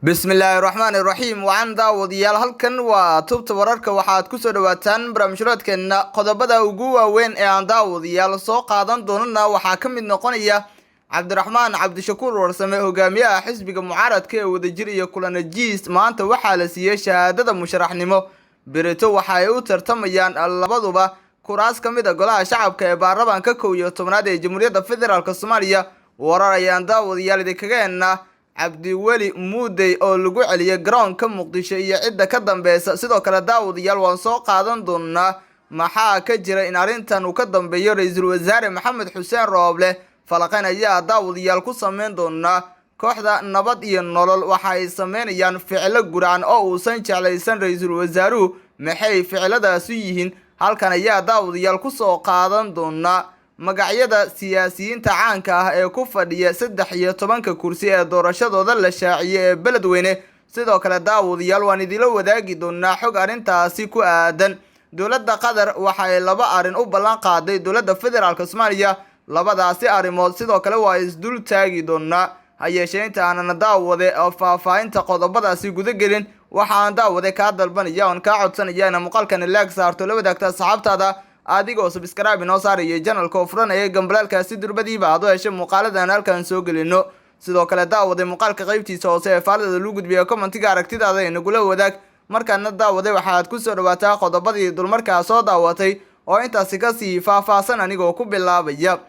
Bismillahirrahmanirrahiim. Waxaan daawadayaal halkan waa tubta wararka waxaad ku soo dhawaataan barnaamijyadeena qodobada ugu waaweyn ee aan daawadayaal soo qaadan doonana waxaa ka mid noqonaya Cabdiraxmaan Cabdishakuur Warsame hogaamiyaha xisbiga mucaaradka ee wadajir iyo kulanajiis maanta waxaa la siiyay shahaadada musharaxnimo Berito waxa ay u tartamayaan labaduba kuraas ka mid ah golaha shacabka ee baarlamaanka 11aad ee Jamhuuriyadda Federaalka Soomaaliya warar ayaan daawadayaal idinkaga Cabdiweli Muudey oo lagu celiyay garoonka Muqdisho iyo cidda ka dambaysa sidoo kale daawadayaal waan soo qaadan doonaa maxaa ka jira in arintan uu ka dambeeyo ra'iisul wasaare Maxamed Xuseen Rooble falaqan ayaa daawadayaal ku sameyn doonaa kooxda nabad iyo nolol waxa ay sameynayaan ficilo guraan oo uusan jeclaysan ra'iisul wasaaruhu maxay ficiladaas yihiin halkan ayaa daawadayaal ku soo qaadan doonaa magacyada siyaasiyiinta caanka ah ee ku fadhiya 13 kursi ee doorashadooda la shaaciyay ee beledweyne sidoo kale daawadayaal waan idin wadaagi doonaa xog arintaasi ku aadan dawladda Qatar waxa ay laba arin u ballan qaaday dawladda Federaalka Soomaaliya labadaasi arimood sidoo kale waa isdul taagi doonaa hayeesheenta aanan daawade oo faahfaahinta qodobadaasi guda gelin waxaan daawade ka dalbanaya oo ka codsanaya in muuqaalkan like saarto la wadaagta asxaabtaada adigoo subscribe noo saaraya channelka oo furan ee gambalaalkaasi durbadiiba aad u heshay muuqaaladan halkan soo gelino sidoo kale daawade muuqaalka qaybtiisa hoose ee faalada lagu gudbiyo commentiga aragtidaada ee nagula wadaag markaana daawade waxaad ku soo dhawaataa qodobadii dulmarkaa soo daawatay oo intaasi ka sii faahfaahsan anigoo ku bilaabaya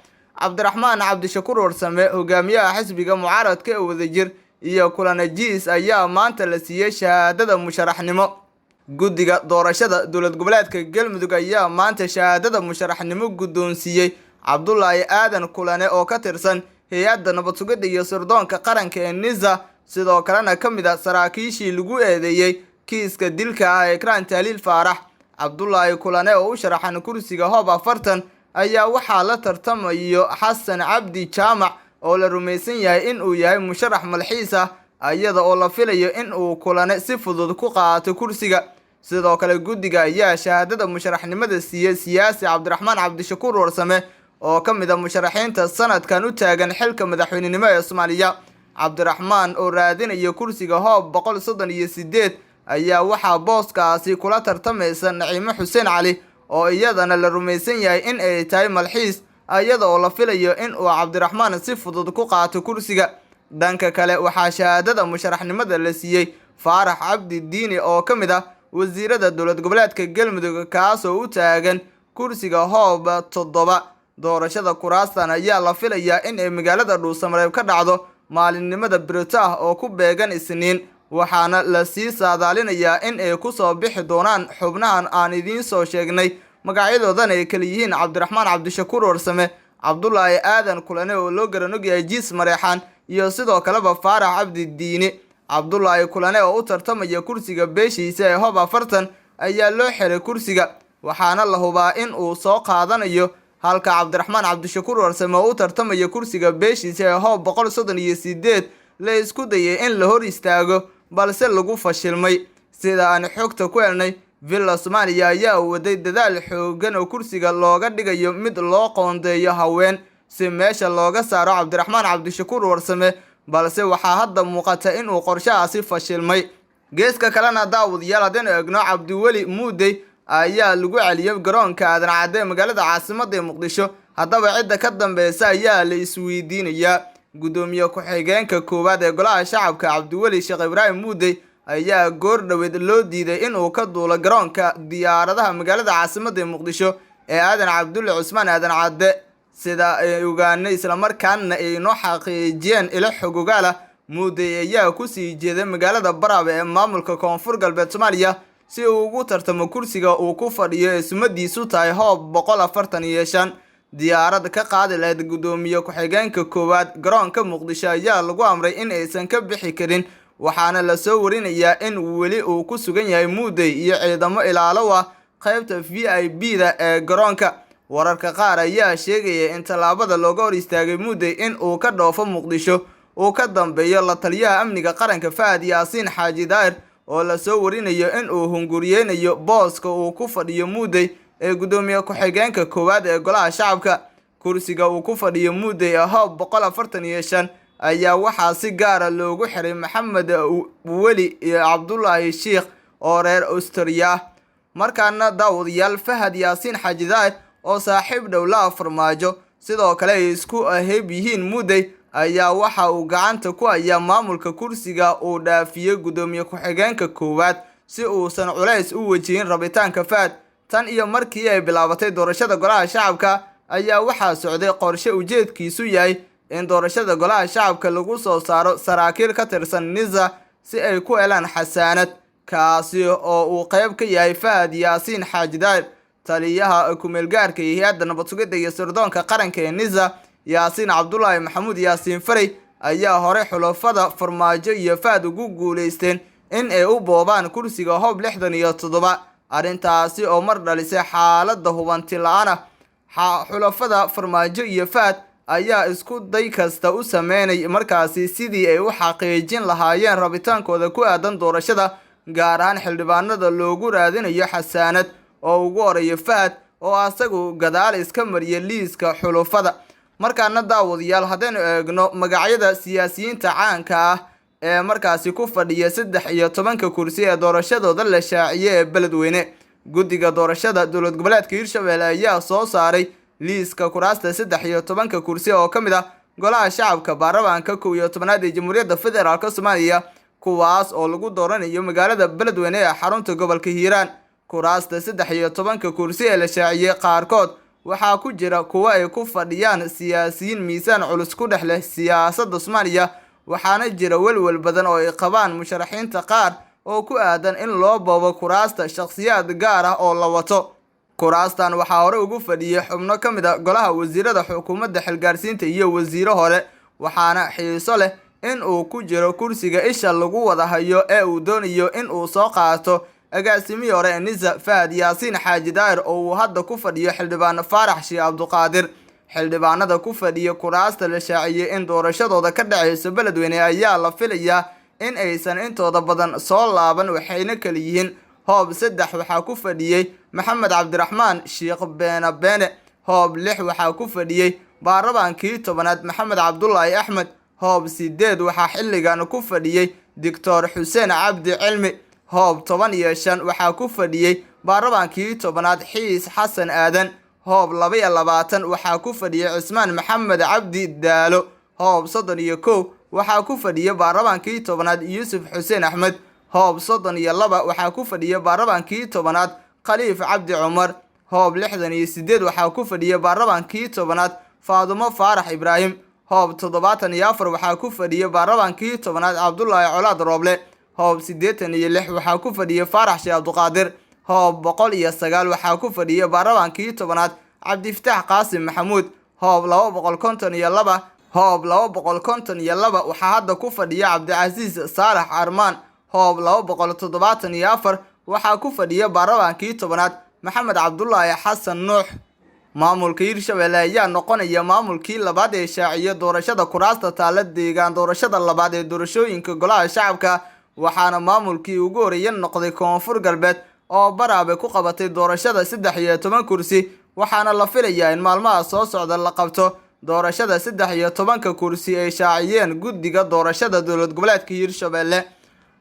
Cabdiraxmaan Cabdishakuur Warsame hogaamiyaha xisbiga mucaaradka ee wadajir iyo kulanajiis ayaa maanta la siiyay shahaadada musharaxnimo guddiga doorashada dawlad goboleedka Galmudug ayaa maanta shahaadada musharaxnimo guddoonsiiyay Cabdullaahi Aadan Kulane oo ka tirsan hay'adda nabad sugidda iyo sirdoonka qaranka ee NISA sidoo kalena ka mid ah saraakiishii lagu eedeeyay kiiska dilka ah ee Ekraan Tahliil Faarax Cabdullaahi Kulane oo u sharaxan kursiga Hoob 40 ayaa waxaa la tartamayo Xasan Cabdi Jaamac oo la rumaysan yahay in uu yahay musharax malxiis ah ayada oo la filayo in uu Kulane si fudud ku qaato kursiga sidoo kale guddiga ayaa shahaadada musharaxnimada siiyay siyaasi Cabdiraxmaan Cabdishakuur Warsame oo ka mid ah musharaxiinta sanadkan u taagan xilka madaxweynenimo ee Soomaaliya Cabdiraxmaan oo raadinaya kursiga Hoob 138 ayaa waxaa booskaasi kula tartamaysa Naciimo Xuseen Cali oo iyadana la rumaysan yahay in ay tahay malxiis ayada oo la filayo in uu Cabdiraxmaan si fudud ku qaato kursiga dhanka kale waxaa shahaadada musharaxnimada la siiyay Faarax Cabdi Diini oo ka mid ah wasiirada dawlad goboleedka Galmudug kaas oo u taagan kursiga Hoob 7 doorashada kuraastan ayaa la filayaa in ay magaalada Dhuusamareeb ka dhacdo maalinimada Berito ah oo ku beegan Isniin waxaana la sii saadaalinayaa in ay ku soo bixi doonaan xubnahan aan idiin soo sheegnay magacyadoodan ay kala yihiin Cabdiraxmaan Cabdishakuur Warsame Cabdullaahi Aadan Kulane oo loo garanog yahay Jiis Mareexaan iyo sidoo kale Faarax Cabdi Diini Cabdullaahi Kulane oo u tartamaya kursiga beeshiisa ee Hoob 40 ayaa loo xiray kursiga waxaana la hubaa in uu soo qaadanayo halka Cabdiraxmaan Cabdishakuur Warsame oo u tartamaya kursiga beeshiisa ee Hoob 138 la isku dayay in la hor istaago balse lagu fashilmay sida aan xogta ku helnay Villa Soomaaliya ayaa waday dadaal xoogan oo kursiga looga dhigayo mid loo qoondeeyo haween si meesha looga saaro Cabdiraxmaan Cabdishakuur Warsame balse waxaa hadda muuqata in uu qorshahaasi fashilmay geeska kalena daawadayaal hadeen eegno Cabdiweli Muudey ayaa lagu celiyay garoonka Aadan Cadde magaalada caasimadda Muqdisho haddaba cidda ka dambaysa ayaa la isweydiinayaa gudoomiye ku-xigeenka koowaad ee golaha shacabka Cabdiweli Sheekh Ibraahim Muudey ayaa goor dhaweed loo diiday in uu ka duulo garoonka diyaaradaha magaalada caasimadda Muqdisho ee Aadan Cabdulle Cusmaan Aadan Cadde sida ay ogaanay isla markaana ay noo xaqiijiyeen ila xogogaala Muudey ayaa ku sii jeeday magaalada Baraawe ee maamulka Koonfur Galbeed Soomaaliya si uu ugu tartamo kursiga uu ku fadhiyo ismadiisu tahay Hoob 145 diyaarad ka qaadi lahayd gudoomiye ku-xigeenka koowaad garoonka Muqdisho ayaa lagu amray in aysan ka bixi karin waxaana la soo warinayaa in weli uu ku sugan yahay Muudey iyo ciidamo ilaalo ah qaybta VIP-da ee garoonka wararka qaar ayaa sheegaya in talaabada looga hor istaagay Muudey in uu ka dhoofo Muqdisho uu ka dambeeyo la taliyaha amniga qaranka Fahad Yaasiin Xaaji Daahir oo la soo warinayo in uu hunguriyeenayo booska uu ku fadhiyo Muudey ee gudoomiye ku-xigeenka koowaad ee golaha shacabka kursiga uu ku fadhiyo Muudey Hoob 145 ayaa waxaa si gaara loogu xiray maxamed weli iyo cabdulaahi sheikh oo reer Australia ah. markaana daawadayaal Fahad Yaasiin Xaaji Daahir oo saaxiib dhow la Farmaajo sidoo kale ay isku ahayb yihiin Muday ayaa waxa uu gacanta ku hayaa maamulka kursiga uu dhaafiyay gudoomiye ku-xigeenka koowaad si uusan culays u wajihin rabitaanka Fahad. tan iyo markii ay bilaabatay doorashada golaha shacabka ayaa waxaa socday qorshe ujeedkiisu yahay in doorashada golaha shacabka lagu soo saaro saraakiil ka tirsan NISA si ay ku helaan xasaanad, kaasi oo uu qayb ka yahay Fahad Yaasiin Xaaji Daahir. taliyaha ku-meel gaarka iyo hay'adda nabad sugidda iyo sirdoonka qaranka ee NISA Yaasiin Cabdullaahi Maxamuud Yaasiin Faray ayaa hore xulafada Farmaajo iyo Fahad ugu guuleysteen in ay u boobaan kursiga Hoob 67, arrintaasi oo mar dhalisay xaaladda hubanti la'aan ah. xulafada Farmaajo iyo Fahad ayaa isku day kasta u sameynay markaasi sidii ay u xaqiijin lahaayeen rabitaankooda ku aadan doorashada, gaar ahaan xildhibaanada loogu raadinayo xasaanad oo ugu horeeya Fahad oo asagu gadaal iska mariyay liiska xulafada. markaana daawadayaal haddaynu eegno magacyada siyaasiyiinta caanka ah ee markaasi ku fadhiya 13 kursi ee doorashadooda la shaaciyay ee beledweyne, guddiga doorashada dowlad goboleedka Hirshabelle ayaa soo saaray liiska kuraasta 13 kursi oo ka mid ah golaha shacabka baarlamaanka 11aad ee Jamhuuriyadda Federaalka Soomaaliya, kuwaas oo lagu dooranayo magaalada beledweyne ee xarunta gobolka Hiiraan. kuraasta 13 kursi ee la shaaciyay qaarkood waxaa ku jira kuwa ay ku fadhiyaan siyaasiyiin miisaan culus ku dhexleh siyaasadda Soomaaliya, waxaana jira walwal badan oo ay qabaan musharaxiinta qaar oo ku aadan in loo boobo kuraasta shakhsiyaad gaar ah oo la wato. kuraastan waxaa hore ugu fadhiyay xubno ka mid ah golaha wasiirada xukuumadda xilgaarsiinta iyo wasiiro hore, waxaana xiiso leh in uu ku jiro kursiga isha lagu wada hayo ee uu doonayo in uu soo qaato agaasimihii hore ee NISA Fahad Yaasiin Xaaji Daahir oo uu hadda ku fadhiyo xildhibaan Faarax Sheekh Cabduqaadir. xildhibaanada ku fadhiya kuraasta la shaaciyay in doorashadooda ka dhacayso beledweyne ayaa la filayaa in aysan intooda badan soo laaban, waxayna kala yihiin Hoob 3 waxaa ku fadhiyay Maxamed Cabdiraxmaan Sheekh Beene. Hoob 6 waxaa ku fadhiyay baarlamaankii 10aad Maxamed Cabdullaahi Axmed. Hoob 8 waxaa xilligan ku fadhiyay Dr. Xuseen Cabdi Cilmi. Hoob 15 waxaa ku fadhiyay baarlamaankii 10aad Xiis Xasan Aadan. Hoob 22 waxaa ku fadhiyay Cismaan Maxamed Cabdi Daalo. Hoob 31 waxaa ku fadhiyay baarlamaankii 10aad Yuusuf Xuseen Axmed. Hoob 32 waxaa ku fadhiyay baarlamaankii 10aad Khaliif Cabdi Cumar. Hoob 68 waxaa ku fadhiyay baarlamaankii 10aad Faadumo Faarax Ibraahim. Hoob 74 waxaa ku fadhiyay baarlamaankii 10aad Cabdullaahi Colaad Rooble. Hoob 86 waxaa ku fadhiyay Faarax Sheekh Cabduqaadir. Hoob 109 waxaa ku fadhiyay baarlamaankii 10aad Cabdifataax Qaasim Maxamuud. Hoob 252 waxaa hadda ku fadhiya Cabdicasiis Saalax Armaan. Hoob 274 waxaa ku fadhiya baarlamaankii 10aad Maxamed Cabdullaahi Xasan Nuux. maamulka Hirshabelle ayaa noqonaya maamulkii labaad ee shaaciyay doorashada kuraasta taala deegaan doorashada labaad ee doorashooyinka golaha shacabka, waxaana maamulkii ugu horeeyay noqday Koonfur Galbeed oo baraabe ku qabatay doorashada 13 kursi, waxaana la filayaa in maalmaha soo socda la qabto doorashada 13 kursi ay shaaciyeen guddiga doorashada dowlad goboleedka Hirshabelle.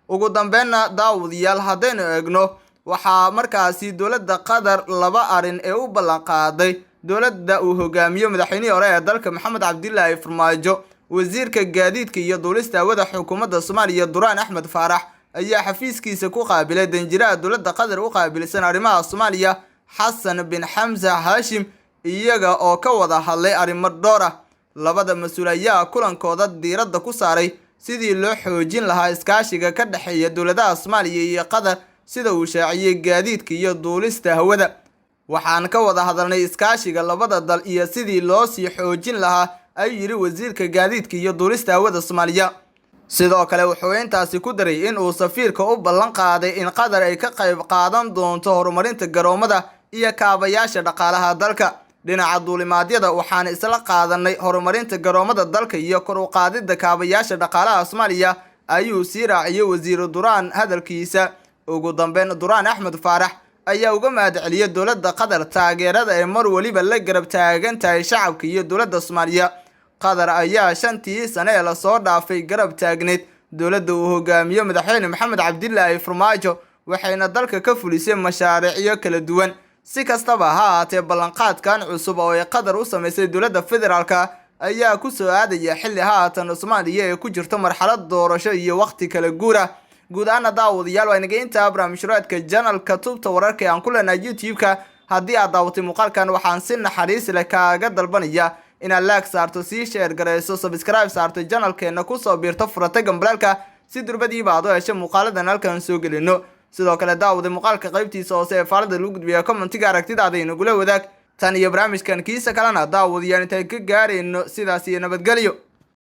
ugu dambeynna daawadayaal haddaynu eegno waxaa markaasi dowladda Qatar laba arin ee u ballan qaaday dowladda uu hogaamiyo madaxweynihii hore ee dalka Maxamed Cabdilaahi Farmaajo. wasiirka gaadiidka iyo duulista hawada xukuumadda Soomaaliya Duraan Axmed Faarax ayaa xafiiskiisa ku qaabilay danjiraha dowladda Qatar u qaabilsan arrimaha Soomaaliya Xasan bin Xamza Haashim, iyaga oo ka wada hadlay arrimo dhowr ah. labada mas'uul ayaa kulankooda diiradda ku saaray sidii loo xoojin lahaa iskaashiga ka dhaxeeya dowladaha Soomaaliya iyo Qatar sida uu shaaciyay gaadiidka iyo duulista hawada. waxaan ka wada hadalnay iskaashiga labada dal iyo sidii loo sii xoojin lahaa, ayuu yiri wasiirka gaadiidka iyo duulista hawada Soomaaliya. sidoo kale wuxuu intaasi ku daray in uu safiirka u ballan qaaday in Qatar ay ka qayb qaadan doonto horumarinta garoomada iyo kaabayaasha dhaqaalaha dalka. dhinaca duulimaadyada waxaan isla qaadanay horumarinta garoomada dalka iyo kor u qaadida kaabayaasha dhaqaalaha Soomaaliya, ayuu sii raaciyay wasiir Duraan hadalkiisa. ugu dambeyn Duraan Axmed Faarax ayaa uga mahadceliyay dowladda Qatar taageerada ay mar waliba la garab taagan tahay shacabka iyo dowladda Soomaaliya. qatar ayaa 5tii sano ee la soo dhaafay garab taagneed dowladda uu hogaamiyo madaxweyne maxamed cabdilaahi farmaajo waxayna dalka ka fulisay mashaariicyo kala duwan. si kastaba ha ahaatee ballanqaadkan cusub oo ay qatar u sameysay dowladda federaalka ayaa ku soo aadaya xilli haatan Soomaaliya ay ku jirto marxalad doorasho iyo waqti kala guura. guud ahaan daawadayaal waa inaga inta barnaamijyada channelka tubta wararka aan ku leenahay YouTube-ka. haddii aad daawatay muuqaalkan waxaan si naxariis leh kaaga dalbanaya inaad like saarto, sii share gareyso, subscribe saarto channelkeena ku soo biirto furata gambalka si durbadiiba aad u hesho muuqaaladan halkan soo gelino. sidoo kale daawada muuqaalka qaybtiisa hoose ee faalada lagu gudbiyo commentiga aragtidaada inagula wadaag. tan iyo barnaamijkan kiisa kalena daawadayaal intay ka gaareyno sidaas iyo nabadgelyo.